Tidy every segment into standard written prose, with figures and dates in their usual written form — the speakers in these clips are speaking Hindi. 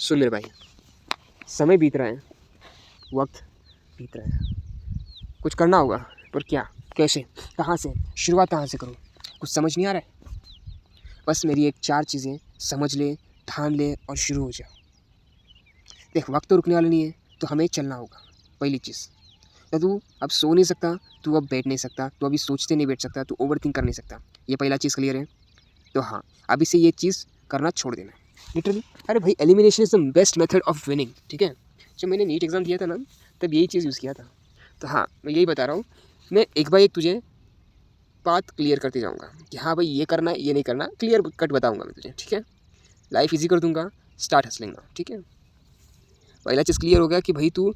सुन मेरे भाई, समय बीत रहा है, वक्त बीत रहा है, कुछ करना होगा, पर क्या, कैसे, कहाँ से, शुरुआत कहाँ से करूँ, कुछ समझ नहीं आ रहा है। बस मेरी एक 4 चीज़ें समझ ले, ठान ले और शुरू हो जा। देख, वक्त तो रुकने वाला नहीं है, तो हमें चलना होगा। पहली चीज़, तो तू अब सो नहीं सकता, तू अब बैठ नहीं सकता, तू अभी सोचते नहीं बैठ सकता, तू ओवरथिंक कर नहीं सकता। ये पहला चीज़ क्लियर है। तो हाँ, अभी से ये चीज़ करना छोड़ देना लिटरली। अरे भाई, elimination is the best method of winning, ठीक है। जब मैंने नीट एग्ज़ाम दिया था ना, तब यही चीज़ यूज़ किया था। तो हाँ, मैं यही बता रहा हूँ, मैं एक बाय एक तुझे बात क्लियर करते जाऊँगा कि हाँ भाई, ये करना है, ये नहीं करना, क्लियर कट बताऊँगा मैं तुझे, ठीक है। लाइफ ईजी कर दूँगा, स्टार्ट हसलिंग नाउ, ठीक है। पहला चीज़ क्लियर हो गया कि भाई तू,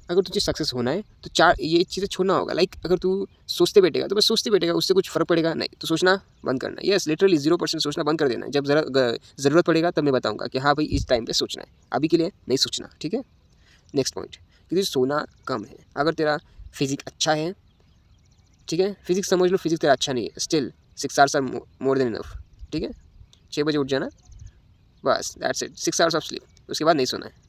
अगर तुझे सक्सेस होना है तो 4 ये चीज़ें छोड़ना होगा। लाइक अगर तू सोचते बैठेगा तो बस सोचते बैठेगा, उससे कुछ फ़र्क पड़ेगा नहीं। तो सोचना बंद करना है। यस, लिटरली 0% सोचना बंद कर देना है। जब ज़रूरत पड़ेगा तब मैं बताऊँगा कि हाँ भाई, इस टाइम पे सोचना है, अभी के लिए नहीं सोचना, ठीक है। नेक्स्ट पॉइंट, कि तुझे सोना कम है। अगर तेरा फिजिक अच्छा है, ठीक है, फिजिक्स समझ लो, फिजिक्स तेरा अच्छा नहीं है, still 6 hours are more than enough, ठीक है। 6 बजे उठ जाना, बस that's it, 6 hours of sleep, उसके बाद नहीं सोना है।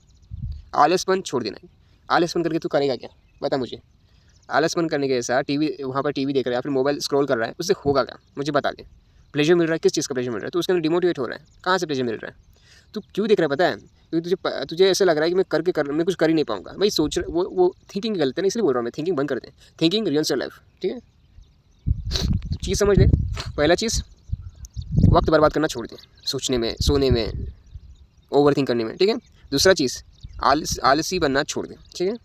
आलसपन छोड़ देना है। आलसपन करके तू करेगा क्या, बता मुझे। आलसपन करने के जैसा टीवी, वहाँ पर टीवी देख रहा है, फिर मोबाइल स्क्रॉल कर रहा है, उससे होगा क्या, मुझे बता दे। प्लेजर मिल रहा है, किस चीज़ का प्लेजर मिल रहा है, तो उसके अंदर डिमोटिवेट हो रहा है। कहाँ से प्लेजर मिल रहा है, तू क्यों देख रहा है, पता है, क्योंकि तुझे ऐसा लग रहा है कि मैं कुछ कर ही नहीं पाऊंगा। भाई सोच वो थिंकिंग गलत है ना, इसलिए बोल रहा हूँ मैं, थिंकिंग बंद कर दें। थिंकिंग रियल्स योर लाइफ, ठीक है। तो चीज़ समझ ले, पहला चीज़, वक्त बर्बाद करना छोड़ दे, सोचने में, सोने में, ओवर थिंक करने में, ठीक है। दूसरा चीज़, आलसी बनना छोड़ दे, ठीक है।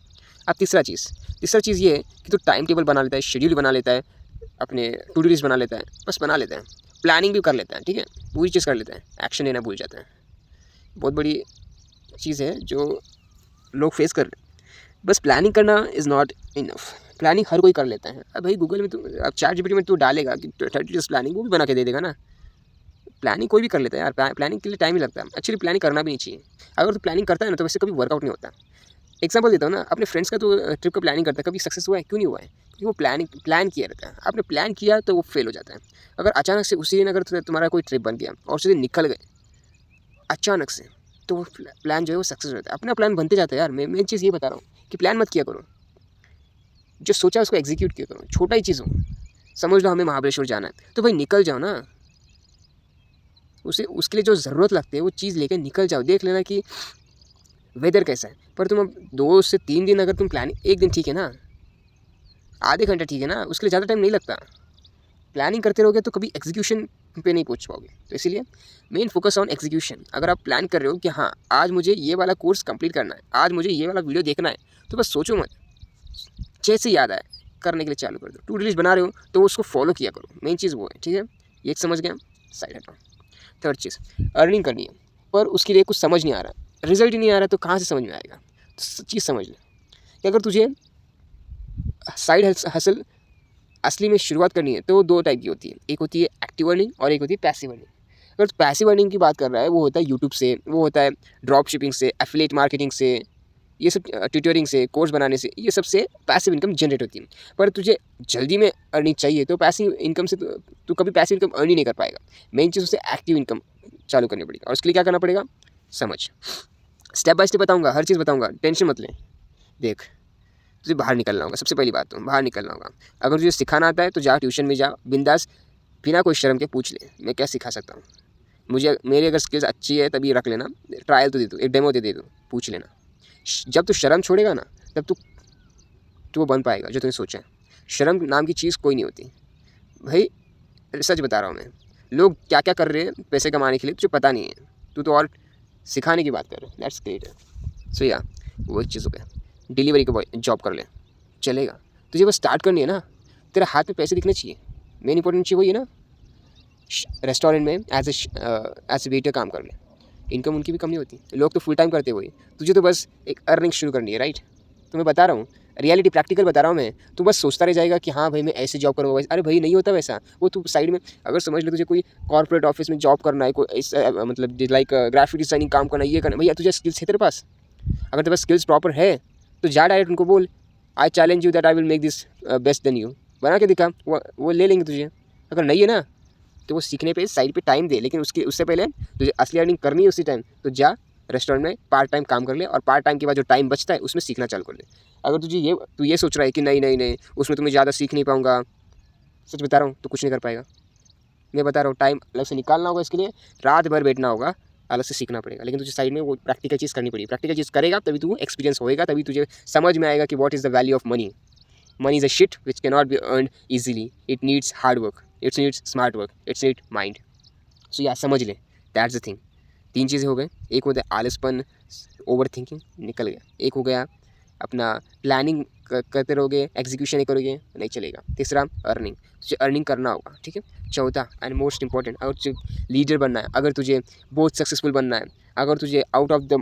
अब तीसरा चीज़ ये है कि तू टाइम टेबल बना लेता है, शेड्यूल बना लेता है, अपने टू डू लिस्ट बना लेता है, बस बना लेता है, प्लानिंग भी कर लेता है, ठीक है, पूरी चीज़ कर लेता है, एक्शन लेना भूल जाता है। बहुत बड़ी चीज़ है जो लोग फेस कर रहे हैं। बस प्लानिंग करना इज़ नॉट इनफ। प्लानिंग हर कोई कर लेता है। अब भाई गूगल में तू, अब चैट जीपीटी में तू डालेगा कि 30 डेज़ प्लानिंग, वो भी बना के दे देगा ना। प्लानिंग कोई भी कर लेता है यार, प्लानिंग के लिए टाइम ही लगता है। एक्चुअली प्लानिंग करना भी नहीं चाहिए। अगर तू प्लानिंग करता है ना, तो वैसे कभी वर्कआउट नहीं होता। एग्जाम्पल देता हूँ ना, अपने फ्रेंड्स का तो ट्रिप का प्लानिंग करता है, कभी सक्सेस हुआ है, क्यों नहीं हुआ है, क्योंकि वो प्लान किया रहता है। आपने प्लान किया तो वो फेल हो जाता है। अगर अचानक से उसी दिन अगर तुम्हारा कोई ट्रिप बन गया और उसी दिन निकल गए अचानक से, तो वो प्लान जो है वो सक्सेस हो जाता है। अपना प्लान बनते जाता है यार। मैं चीज़ ये बता रहा हूँ कि प्लान मत किया करो, जो सोचा है उसको एग्जीक्यूट किया करो, छोटा ही चीज़ हो। समझ लो हमें महाबलेश्वर जाना है, तो भाई निकल जाओ ना, उसके लिए जो ज़रूरत लगती है वो चीज़ लेकर निकल जाओ। देख लेना कि वेदर कैसा है, पर तुम अब 2 से 3 दिन अगर तुम प्लानिंग, एक दिन ठीक है ना, आधे घंटा ठीक है ना, उसके लिए ज़्यादा टाइम नहीं लगता। प्लानिंग करते रहोगे तो कभी एग्जीक्यूशन पे नहीं पहुंच पाओगे। तो इसीलिए मेन फोकस ऑन एग्जीक्यूशन। अगर आप प्लान कर रहे हो कि हाँ आज मुझे ये वाला कोर्स कंप्लीट करना है, आज मुझे ये वाला वीडियो देखना है, तो बस सोचो मत, जैसे याद आए करने के लिए चालू कर दो। टू डू लिस्ट बना रहे हो तो उसको फॉलो किया करो, मेन चीज़ वो है, ठीक है। ये समझ गया, साइड हटाओ। थर्ड चीज़, अर्निंग करनी है, पर उसके लिए कुछ समझ नहीं आ रहा, रिजल्ट ही नहीं आ रहा, तो कहाँ से समझ में आएगा। तो चीज़ समझ ले कि अगर तुझे साइड हसल असली में शुरुआत करनी है तो 2 टाइप की होती है, एक होती है एक्टिव अर्निंग और एक होती है पैसिव अर्निंग। अगर तो पैसिव अर्निंग की बात कर रहा है, वो होता है यूट्यूब से, वो होता है ड्रॉप शिपिंग से, एफिलिएट मार्केटिंग से, ये सब ट्यूटरिंग से, कोर्स बनाने से, ये सब से पैसिव इनकम जनरेट होती है। पर तुझे जल्दी में अर्निंग चाहिए तो पैसिव इनकम से तू कभी पैसिव इनकम अर्न ही नहीं कर पाएगा। मेन चीज़ उसे एक्टिव इनकम चालू करनी पड़ेगी, और उसके लिए क्या करना पड़ेगा, समझ। स्टेप बाय स्टेप बताऊँगा, हर चीज़ बताऊँगा, टेंशन मत ले। देख, तुझे बाहर निकलना होगा, सबसे पहली बात तो बाहर निकलना होगा। अगर तुझे सिखाना आता है तो जा ट्यूशन में जा, बिंदास, बिना कोई शर्म के पूछ ले, मैं क्या सिखा सकता हूँ, मुझे मेरी अगर स्किल्स अच्छी है तभी रख लेना, ट्रायल तो दे दो, एक डेमो दे दो, पूछ लेना। जब तू शर्म छोड़ेगा ना, तब तू वो बन पाएगा जो तूने सोचा है। शर्म नाम की चीज़ कोई नहीं होती भाई, सच बता रहा हूँ मैं। लोग क्या क्या कर रहे हैं पैसे कमाने के लिए, तुझे पता नहीं है, तू तो और सिखाने की बात कर रहे है। That's great. सो या वो एक चीज़ हो गया। डिलीवरी का जॉब कर ले, चलेगा। तुझे बस स्टार्ट करनी है ना, तेरे हाथ में पैसे दिखने चाहिए, मेन इंपॉर्टेंट चीज़ वही है ना। रेस्टोरेंट में एज ए वेटर काम कर ले, इनकम उनकी भी कम नहीं होती, लोग तो फुल टाइम करते वही, तुझे तो बस एक अर्निंग शुरू करनी है, राइट। तो मैं बता रहा हूँ, रियलिटी प्रैक्टिकल बता रहा हूँ मैं। तू बस सोचता रह जाएगा कि हाँ भाई मैं ऐसे जॉब करूँगा, अरे भाई नहीं होता वैसा। वो तू साइड में, अगर समझ ले तुझे कोई कॉर्पोरेट ऑफिस में जॉब करना है, कोई मतलब लाइक ग्राफिक डिजाइनिंग काम करना है, ये करना, भैया तुझे स्किल्स है तेरे पास, अगर तेरे पास स्किल्स प्रॉपर है तो जा डायरेक्ट उनको बोल, I challenge you that I will make this best than you, बना के दिखा, वो ले लेंगे तुझे। अगर नहीं है ना, तो वो सीखने पे साइड पे टाइम दे, लेकिन उससे पहले तुझे असली अर्निंग करनी है उसी टाइम, तो जा रेस्टोरेंट में पार्ट टाइम काम कर ले और पार्ट टाइम के बाद जो टाइम बचता है उसमें सीखना चालू कर ले। अगर तू ये सोच रहा है कि नहीं नहीं नहीं उसमें तो मैं ज़्यादा सीख नहीं पाऊँगा, सच बता रहा हूँ, तो कुछ नहीं कर पाएगा। मैं बता रहा हूँ, टाइम अलग से निकालना होगा, इसके लिए रात भर बैठना होगा, अलग से सीखना पड़ेगा। लेकिन तुझे साइड में वो प्रैक्टिकल चीज़ करनी पड़ेगी। प्रैक्टिकल चीज़ करेगा तभी तू एक्सपीरियंस होएगा, तभी तुझे समझ में आएगा कि what is the value of money. Money is a shit which can not be earn easily, it needs hard work, it's needs smart work, it's need mind. So या समझ ले, दैट्स द थिंग। 3 चीज़ें हो गए। एक होता है आलसपन, ओवर थिंकिंग, निकल गया। एक हो गया अपना प्लानिंग करते रहोगे, एग्जीक्यूशन नहीं करोगे, नहीं चलेगा। तीसरा अर्निंग, तुझे अर्निंग करना होगा, ठीक है। चौथा एंड मोस्ट इंपॉर्टेंट, अगर तुझे लीडर बनना है, अगर तुझे बहुत सक्सेसफुल बनना है, अगर तुझे out of the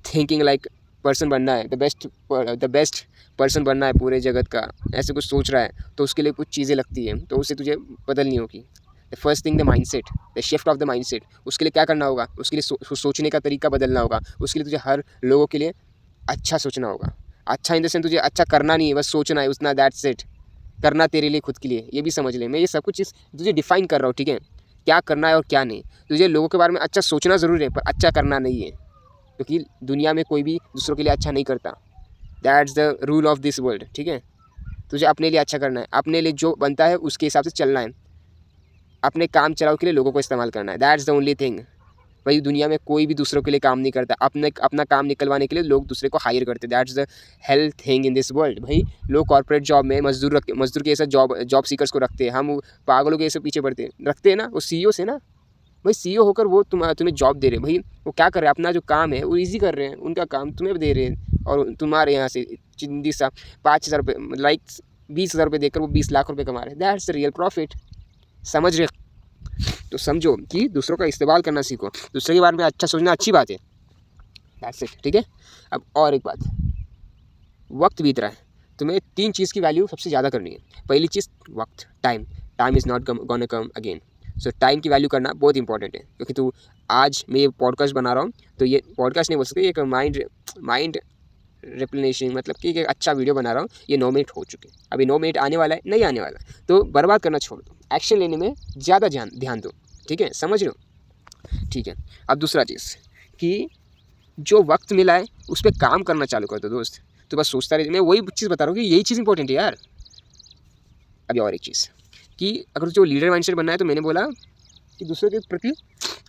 thinking like person बनना है, द बेस्ट पर्सन बनना है पूरे जगत का, ऐसे कुछ सोच रहा है, तो उसके लिए कुछ चीज़ें लगती हैं, तो उसे तुझे बदलनी होगी। The first thing the mindset, the shift of the mindset. उसके लिए क्या करना होगा, उसके लिए सोचने का तरीका बदलना होगा। उसके लिए तुझे हर लोगों के लिए अच्छा सोचना होगा। अच्छा इन द सेंस तुझे अच्छा करना नहीं है, बस सोचना है उतना, दैट्स इट। करना तेरे लिए, खुद के लिए, ये भी समझ ले। मैं ये सब कुछ चीज़ तुझे डिफाइन कर रहा हूँ, ठीक है, क्या करना है और क्या नहीं। तुझे लोगों के बारे में अच्छा सोचना ज़रूर है, पर अच्छा करना नहीं है, क्योंकि दुनिया में कोई भी दूसरों के लिए अच्छा नहीं करता। That's the rule of this world, ठीक है। तुझे अपने लिए अच्छा करना है, अपने लिए जो बनता है उसके हिसाब से चलना है, अपने काम चलाओ के लिए लोगों को इस्तेमाल करना है। That's the only thing. भाई दुनिया में कोई भी दूसरों के लिए काम नहीं करता, अपना काम निकलवाने के लिए लोग दूसरे को हायर करते। That's the health thing in this world. भाई लोग कॉर्पोरेट जॉब में मजदूर के ऐसा जॉब सीकर्स को रखते हैं, हम पागलों के ऐसे पीछे पड़ते रखते हैं ना, वो सीईओ से ना। भाई सीईओ होकर वो तुम्हें जॉब दे रहे हैं, भाई वो क्या कर रहे हैं, अपना जो काम है वो ईजी कर रहे हैं, उनका काम तुम्हें दे रहे हैं, और तुम्हारे यहाँ से चिंदी सा 5,000 रुपये लाइक 20,000 रुपये देकर वो 20 लाख रुपये कमा रहे हैं। That's the real profit. समझ रहे? तो समझो कि दूसरों का इस्तेमाल करना सीखो, दूसरे के बारे में अच्छा सोचना अच्छी बात है, दैट्स इट, ठीक है। अब और एक बात, वक्त बीत रहा है, तुम्हें 3 चीज़ की वैल्यू सबसे ज़्यादा करनी है। पहली चीज़ वक्त, time is not gonna come again. So time की वैल्यू करना बहुत इंपॉर्टेंट है, क्योंकि तू आज मैं ये पॉडकास्ट बना रहा हूँ, तो ये पॉडकास्ट नहीं बोल सकते, एक माइंड रिप्लेनिशिंग, मतलब कि एक अच्छा वीडियो बना रहा हूँ। ये 9 मिनट हो चुके, अभी 9 मिनट आने वाला है, नहीं आने वाला, तो बर्बाद करना छोड़ दो, एक्शन लेने में ज़्यादा ध्यान दो, ठीक है, समझ रहे हो, ठीक है। अब दूसरा चीज़ कि जो वक्त मिला है उस पर काम करना चालू कर दो दोस्त। तो बस सोचता रहे, मैं वही चीज़ बता रहा हूँ कि यही चीज़ इंपॉर्टेंट है यार। अभी और एक चीज़ कि अगर जो लीडर माइंडसेट बनना है, तो मैंने बोला कि दूसरे के प्रति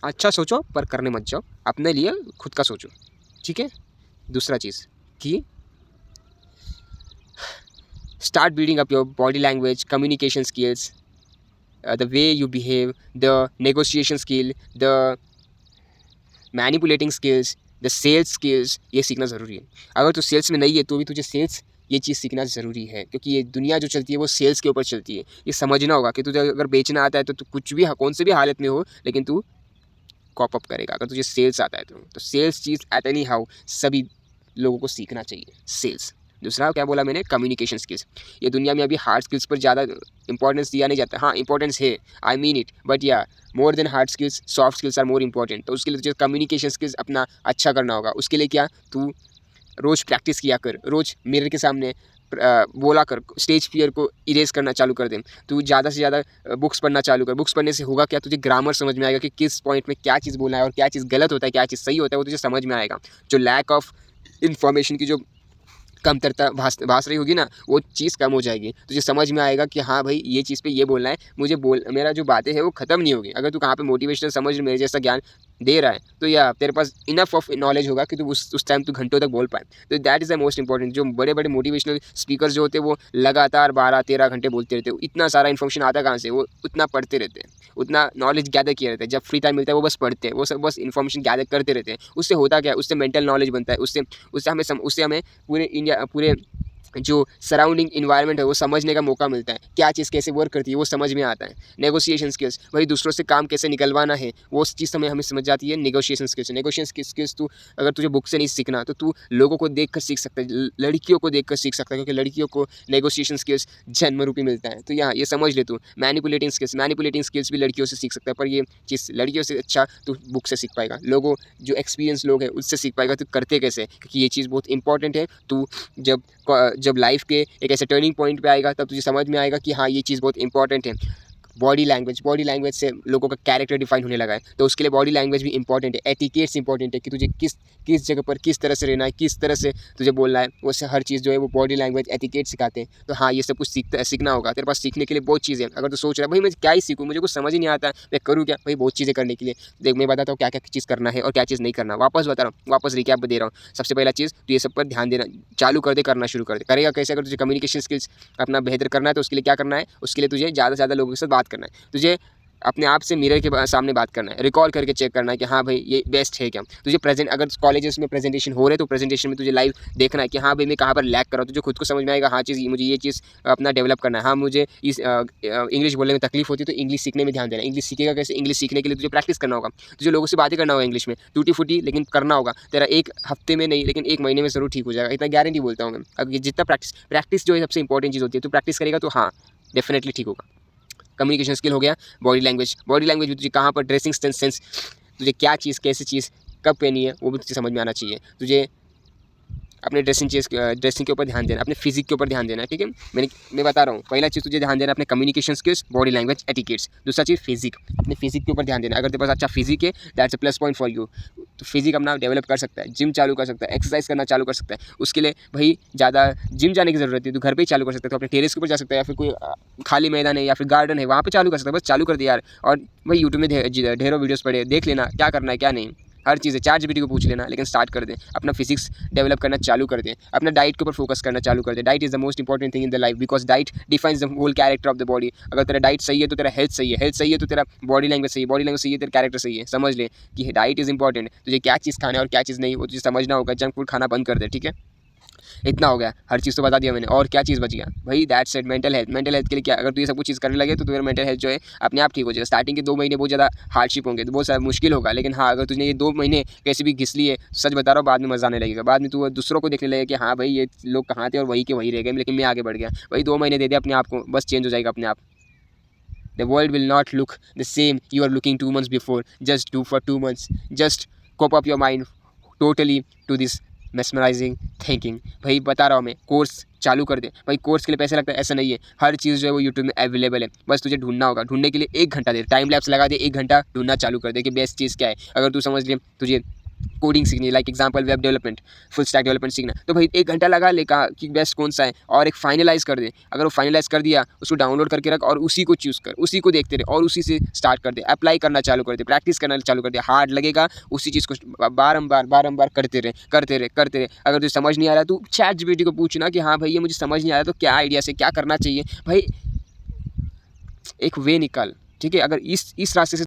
अच्छा सोचो पर करने मत जाओ, अपने लिए खुद का सोचो, ठीक है। दूसरा चीज़ कि start building up your body language, communication skills, the way you behave, the negotiation skill, the manipulating skills, the sales skills, ये सीखना ज़रूरी है। अगर तो सेल्स में नहीं है तो भी तुझे सेल्स ये चीज़ सीखना ज़रूरी है, क्योंकि ये दुनिया जो चलती है वो सेल्स के ऊपर चलती है। ये समझना होगा कि तुझे अगर बेचना आता है तो तू कुछ भी, कौन से भी हालत में हो, लेकिन तू कॉप अप करेगा। अगर तुझे सेल्स आता है तो सेल्स चीज़ एट एनी हाउ सभी लोगों को सीखना चाहिए, सेल्स। दूसरा क्या बोला मैंने, कम्युनिकेशन स्किल्स। ये दुनिया में अभी हार्ड स्किल्स पर ज़्यादा इंपॉर्टेंस दिया नहीं जाता। हाँ इंपॉर्टेंस है, I mean it, but yeah more than hard skills soft skills are more important. तो उसके लिए तुझे कम्युनिकेशन स्किल्स अपना अच्छा करना होगा। उसके लिए क्या, तू रोज़ प्रैक्टिस किया कर, रोज़ मिरर के सामने बोला कर, स्टेज फियर को इरेज करना चालू कर दे। तू ज़्यादा से ज़्यादा बुक्स पढ़ना चालू कर। बुक्स पढ़ने से होगा क्या, तुझे ग्रामर समझ में आएगा कि किस पॉइंट में क्या चीज़ बोलना है और क्या चीज़ गलत होता है, क्या चीज़ सही होता है, वो तुझे समझ में आएगा। जो लैक ऑफ इन्फॉर्मेशन की जो कमतरता भास रही होगी ना, वो चीज़ कम हो जाएगी। तुझे समझ में आएगा कि हाँ भाई ये चीज़ पे ये बोलना है, मेरा जो बातें है वो ख़त्म नहीं होगी। अगर तू कहाँ पे मोटिवेशनल समझ मेरे जैसा ज्ञान दे रहा है, तो या तेरे पास इनफ ऑफ नॉलेज होगा कि तू उस टाइम तू घंटों तक बोल पाए। तो that is the most important. जो बड़े बड़े मोटिवेशनल स्पीकर जो होते हैं वो लगातार 12-13 घंटे बोलते रहते हैं। इतना सारा इन्फॉर्मेशन आता कहाँ से, वो उतना पढ़ते रहते हैं, उतना नॉलेज गैदर किए रहते हैं। जब फ्री टाइम मिलता है वो बस पढ़ते हैं, वो सब बस इन्फॉर्मेशन गैदर करते रहते हैं। उससे होता क्या है, उससे मेंटल नॉलेज बनता है, उससे हमें पूरे जो सराउंडिंग इन्वायरमेंट है वो समझने का मौका मिलता है। क्या चीज़ कैसे वर्क करती है वो समझ में आता है। नेगोशिएशन स्किल्स, वही दूसरों से काम कैसे निकलवाना है वो चीज़ हमें समझ जाती है। नेगोशिएशन स्किल्स तू अगर तुझे बुक से नहीं सीखना तो तू लोगों को देख कर सीख सकता है, लड़कियों को देख कर सीख सकता है, क्योंकि लड़कियों को नेगोशिएशन स्किल्स जन्म रूपी मिलता है। तो यहाँ ये समझ ले तू। मैनिपुलेटिंग स्किल्स भी लड़कियों से सीख सकता है, पर ये चीज़ लड़कियों से अच्छा तू बुक से सीख पाएगा। लोगों जो एक्सपीरियंस लोग हैं उससे सीख पाएगा तू करते कैसे, क्योंकि ये चीज़ बहुत इंपॉर्टेंट है। तू जब लाइफ के एक ऐसे टर्निंग पॉइंट पे आएगा तब तुझे समझ में आएगा कि हाँ ये चीज़ बहुत इंपॉर्टेंट है। बॉडी लैंग्वेज से लोगों का कैरेक्टर डिफाइन होने लगा है, तो उसके लिए बॉडी लैंग्वेज भी इंपॉर्टेंट है, एटिकेट्स इंपॉर्टेंट है कि तुझे किस जगह पर किस तरह से रहना है, किस तरह से तुझे बोलना है, वो से हर चीज़ जो है वो बॉडी लैंग्वेज एटिकेट सिखाते हैं। तो हाँ, ये सब कुछ सीखना होगा। तेरे पास सीखने के लिए बहुत चीज़ें हैं। अगर तू सोच रहा है भाई मैं क्या ही सीखूँ, मुझे कुछ समझ ही नहीं आता, मैं करूँ क्या, भाई बहुत चीज़ें करने के लिए। देख मैं बताता हूँ क्या क्या चीज़ करना है और क्या चीज़ नहीं करना। वापस बता रहा हूँ, वापस रिकैप दे रहा हूँ। सबसे पहला चीज़ तो ये सब पर ध्यान देना चालू कर दे, करना शुरू कर दे। करेगा कैसे? अगर तुझे कम्युनिकेशन स्किल्स अपना बेहतर करना है तो उसके लिए क्या करना है, उसके लिए तुझे ज़्यादा से ज़्यादा लोगों के साथ बात करना है, तुझे अपने आप से मिरर के सामने बात करना है, रिकॉल करके चेक करना है कि हाँ भाई ये बेस्ट है क्या। तुझे प्रेजेंट अगर कॉलेजेस में प्रेजेंटेशन हो रहे तो प्रेजेंटेशन में तुझे लाइव देखना है कि हाँ भाई मैं कहाँ पर लैग कर रहा हूँ, तुझे खुद को समझ में आएगा हाँ चीज़ मुझे ये चीज़ अपना डेवलप करना है। हाँ मुझे इस इंग्लिश बोलने में तकलीफ होती है तो इंग्लिश सीखने में ध्यान देना। इंग्लिश सीखेगा कैसे? इंग्लिश सीखने के लिए तुझे प्रैक्टिस करना होगा, तुझे लोगों से बातें करना होगा इंग्लिश में, टूटी फूटी लेकिन करना होगा। तेरा एक हफ्ते में नहीं लेकिन 1 महीने में ज़रूर ठीक हो जाएगा, इतना गारंटी बोलता हूँ मैं। अगर जितना प्रैक्टिस जो है सबसे इंपॉर्टेंट चीज़ होती है, तो प्रैक्टिस करेगा तो हाँ डेफिनेटली ठीक होगा। कम्युनिकेशन स्किल हो गया। बॉडी लैंग्वेज भी तुझे कहाँ पर ड्रेसिंग सेंस, तुझे क्या चीज़ कैसी चीज़ कब पहनी है वो भी तुझे समझ में आना चाहिए। तुझे अपने ड्रेसिंग के ऊपर ध्यान देना, अपने फिजिक के ऊपर ध्यान देना, ठीक है। मैं बता रहा हूँ, पहला चीज़ तुझे ध्यान देना अपने communication skills, body language, etiquettes. दूसरा चीज़ फिजिक, अपने फिजिक के ऊपर ध्यान देना। अगर तेरे पास अच्छा फिजिक है that's a plus point for you, तो फिजिक अपना डेवलप कर सकता है, जिम चालू कर सकता है, एक्सरसाइज करना चालू कर सकता है। उसके लिए भाई ज़्यादा जिम जाने की ज़रूरत है, तो घर पर ही चालू कर सकता है। तो अपने टेरेस के ऊपर जा सकता है या फिर कोई खाली मैदान है या फिर गार्डन है वहाँ पर चालू कर सकता है। बस चालू कर दिया यार। और भाई यूट्यूब में ढेरों वीडियोज़ पड़े, देख लेना क्या करना है क्या नहीं, हर चीज़ है। ChatGPT को पूछ लेना, लेकिन स्टार्ट कर दें, अपना फिजिक्स डेवलप करना चालू कर दें, अपना डाइट के ऊपर फोकस करना चालू कर दें। Diet is the most important thing in the life, because diet defines the whole character of the body. अगर तेरा डाइट सही है तो तेरा हेल्थ सही है, हेल्थ सही है तो तेरा बॉडी लैंग्वेज सही है, बॉडी लैंग्वेज सही है तेरा कैरेक्टर सही है। समझ ले कि डाइट इज़ इंपॉर्टेंट, तुझे क्या चीज़ खाना है और क्या चीज़ नहीं वो तुझे समझना होगा। जंक फूड खाना बंद कर दे, ठीक है। इतना हो गया, हर चीज़ तो बता दिया मैंने। और क्या चीज़ बच गया भाई? That's it. मेंटल हेल्थ के लिए क्या, अगर तू ये सब कुछ चीज़ करने लगे तो तेरा मेंटल हेल्थ जो है अपने आप ठीक हो जाएगा। स्टार्टिंग के 2 महीने बहुत ज़्यादा हार्डशिप होंगे, तो बहुत सारा मुश्किल होगा, लेकिन हाँ अगर तुझे ये 2 महीने कैसे भी घिस लिए, सच बता रहा हूँ बाद में मज़ा आने लगेगा। बाद में तू दूसरों को देखने लगेगा कि हाँ भाई ये लोग कहाँ थे और वहीं के वहीं रह गए, लेकिन मैं आगे बढ़ गया। भाई 2 महीने दे दे अपने आप को, बस चेंज हो जाएगा अपने आप। The world will not look the same you are looking 2 months before. Just do for 2 months. Just cope up your mind totally to this mesmerizing thinking. भाई बता रहा हूँ मैं, कोर्स चालू कर दे। भाई कोर्स के लिए पैसे लगता है ऐसा नहीं है, हर चीज़ जो है वो यूट्यूब में अवेलेबल है, बस तुझे ढूंढना होगा। ढूंढने के लिए 1 घंटा दे, टाइम लैप्स लगा दे, 1 घंटा ढूंढना चालू कर दे कि बेस्ट चीज़ क्या है। अगर तू समझ ले तुझे कोडिंग सीखनी है, like example web development, full stack development सीखना, तो भाई 1 घंटा लगा ले कहा कि बेस्ट कौन सा है, और एक फाइनलाइज कर दे। अगर वो फाइनलाइज कर दिया उसको डाउनलोड करके रख और उसी को चूज़ कर, उसी को देखते रहे और उसी से स्टार्ट कर दे, अप्लाई करना चालू कर दे, प्रैक्टिस करना चालू कर दे। हार्ड लगेगा, उसी चीज़ को बारम्बार करते रहे। अगर तुझे समझ नहीं आ रहा तो ChatGPT को पूछना कि हाँ भाई ये मुझे समझ नहीं आ रहा तो क्या आइडिया से क्या करना चाहिए। भाई एक वे निकाल, ठीक है। अगर इस रास्ते से